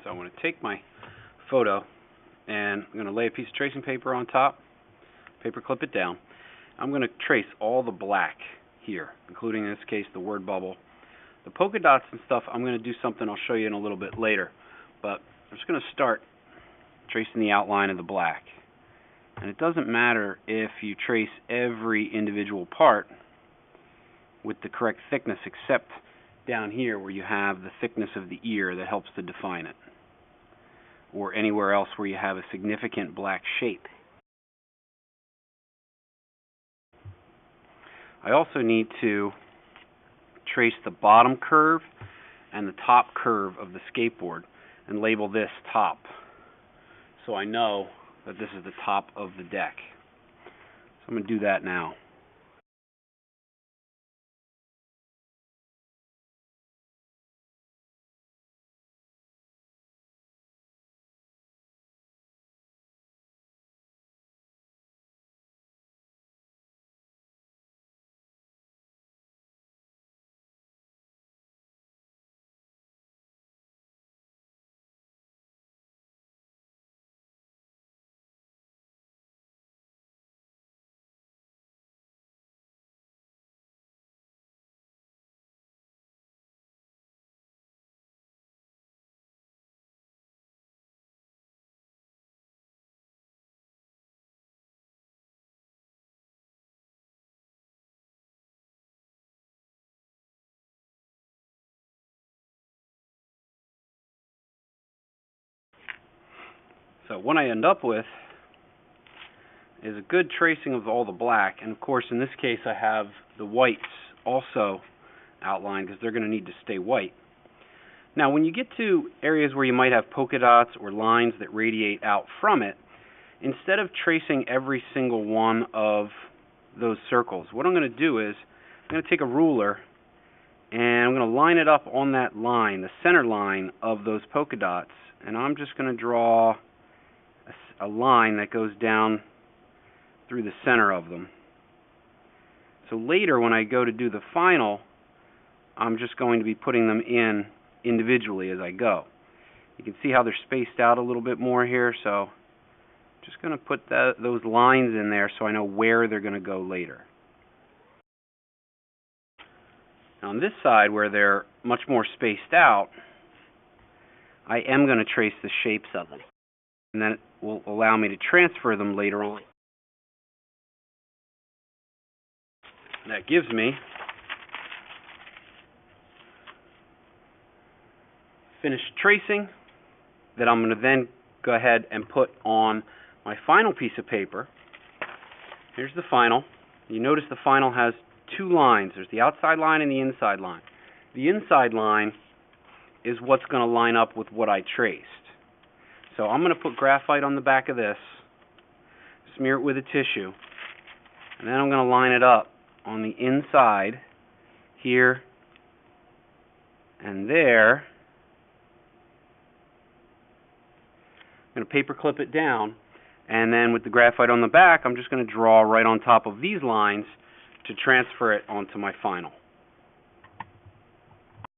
So I'm going to take my photo and I'm going to lay a piece of tracing paper on top, paper clip it down. I'm going to trace all the black here, including in this case the word bubble. The polka dots and stuff, I'm going to do something I'll show you in a little bit later, but I'm just going to start tracing the outline of the black. And it doesn't matter if you trace every individual part with the correct thickness, except down here where you have the thickness of the ear that helps to define it, or anywhere else where you have a significant black shape. I also need to trace the bottom curve and the top curve of the skateboard and label this top, so I know that this is the top of the deck. So I'm going to do that now. So what I end up with is a good tracing of all the black, and of course in this case I have the whites also outlined because they're going to need to stay white. Now when you get to areas where you might have polka dots or lines that radiate out from it, instead of tracing every single one of those circles, what I'm going to do is I'm going to take a ruler and I'm going to line it up on that line, the center line of those polka dots, and I'm just going to draw a line that goes down through the center of them. So later when I go to do the final, I'm just going to be putting them in individually as I go. You can see how they're spaced out a little bit more here, so just going to put those lines in there so I know where they're going to go later. Now on this side where they're much more spaced out, I am going to trace the shapes of them, and then it will allow me to transfer them later on. That gives me finished tracing that I'm going to then go ahead and put on my final piece of paper. Here's the final. You notice the final has two lines. There's the outside line and the inside line. The inside line is what's going to line up with what I traced. So I'm going to put graphite on the back of this, smear it with a tissue, and then I'm going to line it up on the inside here and there. I'm going to paper clip it down, and then with the graphite on the back, I'm just going to draw right on top of these lines to transfer it onto my final.